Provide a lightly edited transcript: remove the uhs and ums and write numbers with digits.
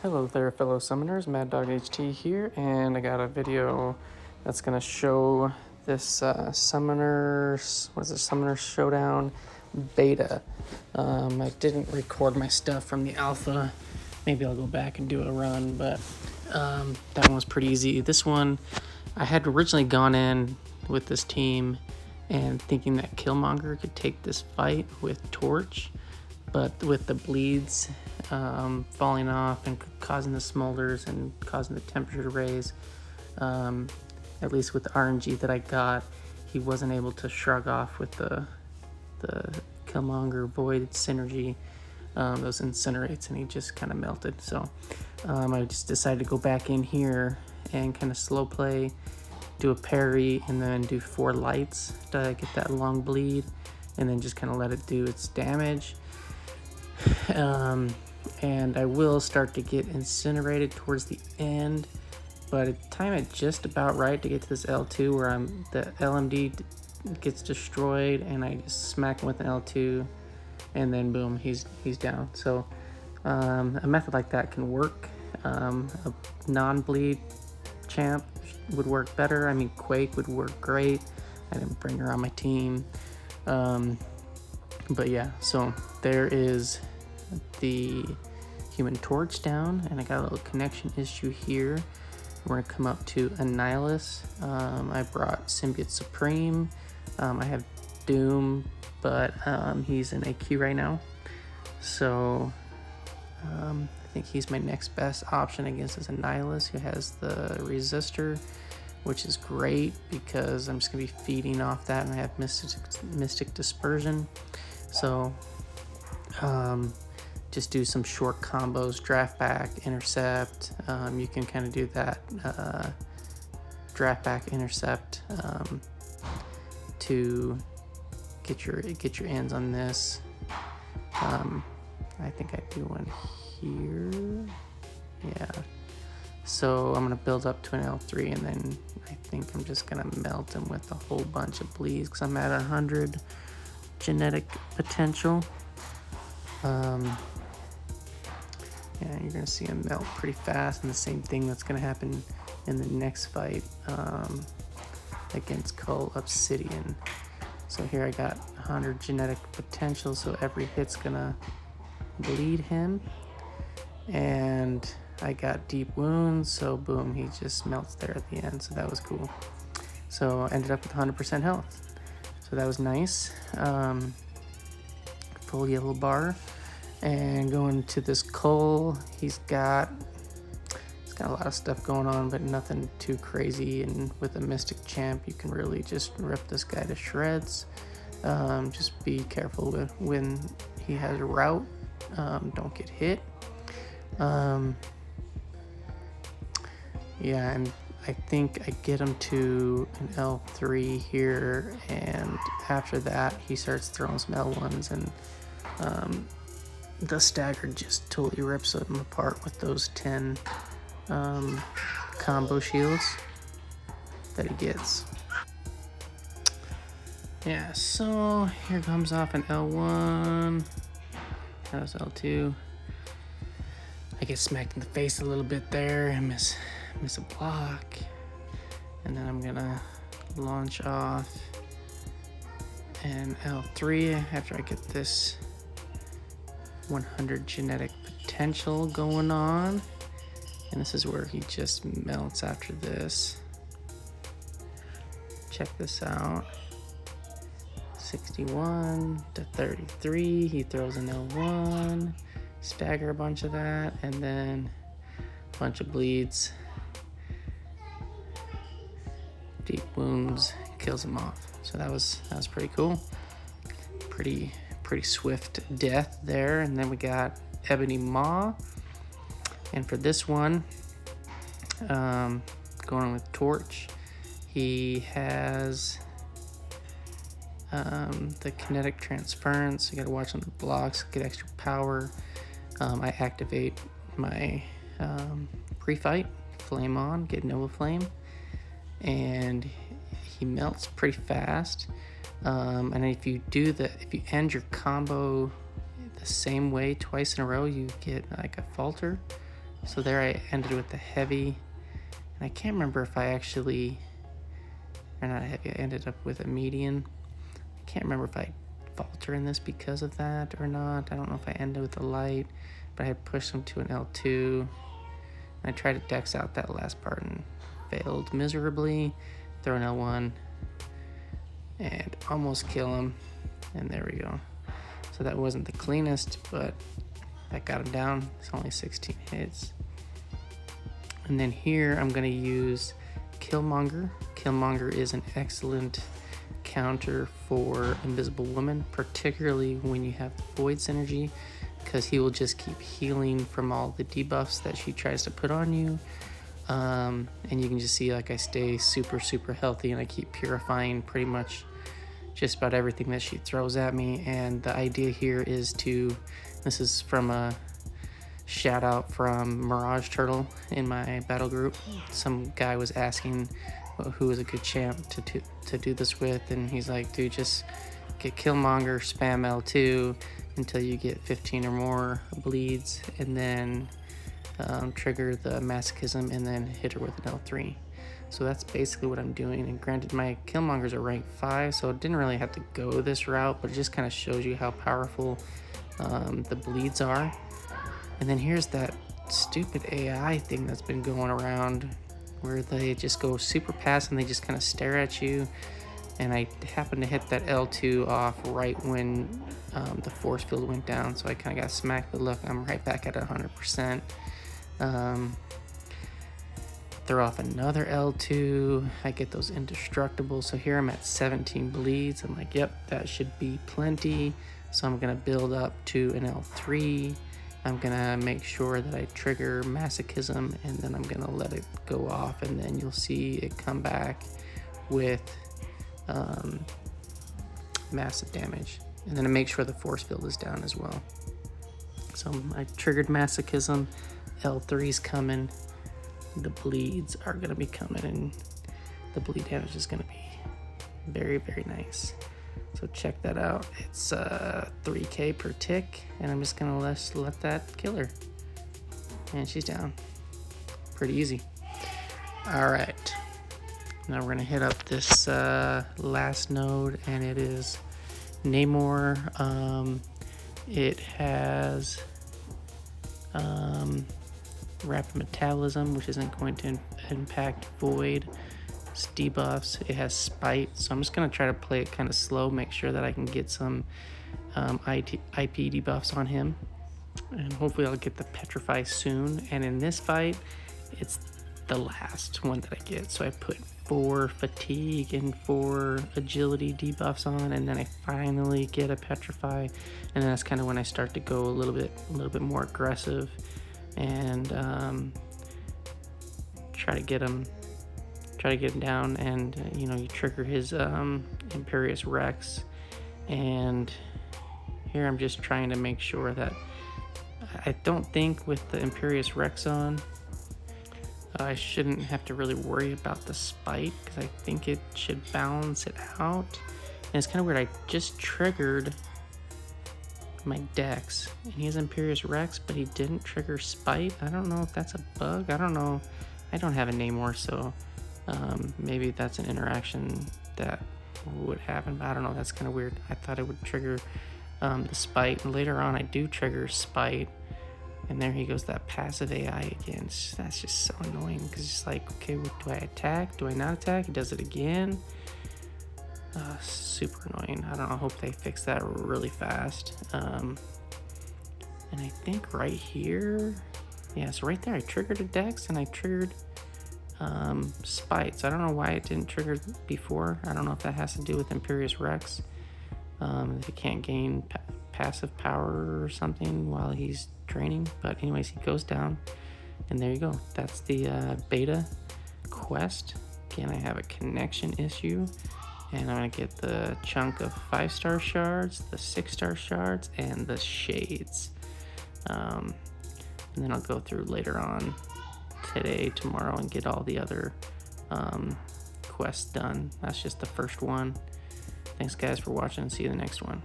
Hello there, fellow summoners. Mad Dog HT here, and I got a video that's gonna show this Summoner Showdown beta. I didn't record my stuff from the alpha. Maybe I'll go back and do a run, but that one was pretty easy. This one, I had originally gone in with this team and thinking that Killmonger could take this fight with Torch, but with the bleeds falling off and causing the smolders and causing the temperature to raise, at least with the RNG that I got, he wasn't able to shrug off with the Killmonger Void synergy, those incinerates, and he just kind of melted. So I just decided to go back in here and kind of slow play, do a parry, and then do 4 lights to get that long bleed, and then just kind of let it do its damage. And I will start to get incinerated towards the end, but I time it just about right to get to this L2 where the LMD gets destroyed, and I just smack him with an L2, and then boom, he's down. So a method like that can work. A non-bleed champ would work better. I mean, Quake would work great. I didn't bring her on my team. But yeah, so there is the Human Torch down, and I got a little connection issue here. We're gonna come up to Annihilus. I brought Symbiote Supreme. I have Doom, but he's in AQ right now. So I think he's my next best option against this Annihilus, who has the Resistor, which is great because I'm just gonna be feeding off that, and I have Mystic Dispersion. So just do some short combos, draft back, intercept. You can kind of do that draft back, intercept to get your ends on this. I think I do one here. Yeah. So I'm gonna build up to an L3, and then I think I'm just gonna melt him with a whole bunch of bleeds because I'm at 100 genetic potential. Yeah, you're gonna see him melt pretty fast, and the same thing that's gonna happen in the next fight against Cull Obsidian. So here I got 100 genetic potential, so every hit's gonna bleed him, and I got deep wounds, so boom, he just melts there at the end. So that was cool. So I ended up with 100% health, so that was nice. Full yellow bar. And going to this Cull, he's got a lot of stuff going on, but nothing too crazy. And with a Mystic Champ, you can really just rip this guy to shreds. Just be careful with when he has a route. Don't get hit. Yeah, and I think I get him to an L3 here, and after that, he starts throwing some L1s, and the stagger just totally rips him apart with those 10 combo shields that he gets. Yeah, so here comes off an L1. That was L2. I get smacked in the face a little bit there and miss a block. And then I'm gonna launch off an L3 after I get this 100 genetic potential going on, and this is where he just melts after this. Check this out. 61 to 33, he throws an L1, stagger a bunch of that, and then a bunch of bleeds, deep wounds, kills him off. So that was pretty cool. Pretty swift death there. And then we got Ebony Maw, and for this one, going on with Torch, he has the kinetic transference. You gotta watch on the blocks, get extra power. I activate my pre-fight, flame on, get Nova Flame, and he melts pretty fast. And if you end your combo the same way twice in a row, you get like a falter. So there I ended with the heavy, and I can't remember if I actually, or not heavy, I ended up with a median. I can't remember if I falter in this because of that or not. I don't know if I ended with a light, but I had pushed him to an L2. And I tried to dex out that last part and failed miserably. Throw an L1 and almost kill him. And there we go. So that wasn't the cleanest, but that got him down. It's only 16 hits. And then here I'm going to use Killmonger. Killmonger is an excellent counter for Invisible Woman, particularly when you have Void Synergy, because he will just keep healing from all the debuffs that she tries to put on you. And you can just see, like, I stay super healthy, and I keep purifying pretty much just about everything that she throws at me. And the idea here is to, this is from a shout out from Mirage Turtle in my battle group. Some guy was asking who is a good champ to do this with, and he's like, dude, just get Killmonger, spam L2 until you get 15 or more bleeds, and then trigger the masochism, and then hit her with an L3. So that's basically what I'm doing. And granted, my Killmongers are rank 5, so it didn't really have to go this route, but it just kind of shows you how powerful the bleeds are. And then here's that stupid AI thing that's been going around where they just go super fast and they just kind of stare at you. And I happened to hit that L2 off right when the force field went down, so I kind of got smacked, but look, I'm right back at 100%. Throw off another L2, I get those indestructible, so here I'm at 17 bleeds. I'm like, yep, that should be plenty. So I'm gonna build up to an L3. I'm gonna make sure that I trigger masochism, and then I'm gonna let it go off, and then you'll see it come back with massive damage. And then I make sure the force field is down as well. So I triggered masochism, L3's coming, the bleeds are gonna be coming, and the bleed damage is gonna be very nice. So check that out. It's 3k per tick, and I'm just gonna let that kill her. And she's down. Pretty easy. All right. Now we're gonna hit up this last node, and it is Namor. It has rapid metabolism, which isn't going to impact void. It's debuffs. It has spite, so I'm just gonna try to play it kind of slow, make sure that I can get some IP debuffs on him, and hopefully I'll get the petrify soon. And in this fight, it's the last one that I get, so I put 4 fatigue and 4 agility debuffs on, and then I finally get a petrify, and then that's kind of when I start to go a little bit more aggressive and try to get him down. And you know, you trigger his Imperious Rex, and here I'm just trying to make sure that I don't think with the Imperious Rex on I shouldn't have to really worry about the spite, because I think it should balance it out. And it's kind of weird, I just triggered my dex and he has Imperious Rex, but he didn't trigger spite. I don't know if that's a bug. I don't know. I don't have a Namor, so maybe that's an interaction that would happen, but I don't know. That's kind of weird. I thought it would trigger the spite, and later on I do trigger spite, and there he goes, that passive AI again. That's just so annoying, because it's like, okay, do I attack? Do I not attack? He does it again. Super annoying. I don't know. I hope they fix that really fast. And I think right here, yeah, so right there I triggered a dex and I triggered spite. So I don't know why it didn't trigger before. I don't know if that has to do with Imperious Rex. If he can't gain passive power or something while he's training. But anyways, he goes down, and there you go. That's the beta quest. Again, I have a connection issue, and I'm gonna get the chunk of 5-star shards, the 6-star shards, and the shades. And then I'll go through later on today, tomorrow, and get all the other quests done. That's just the first one. Thanks guys for watching. See you in the next one.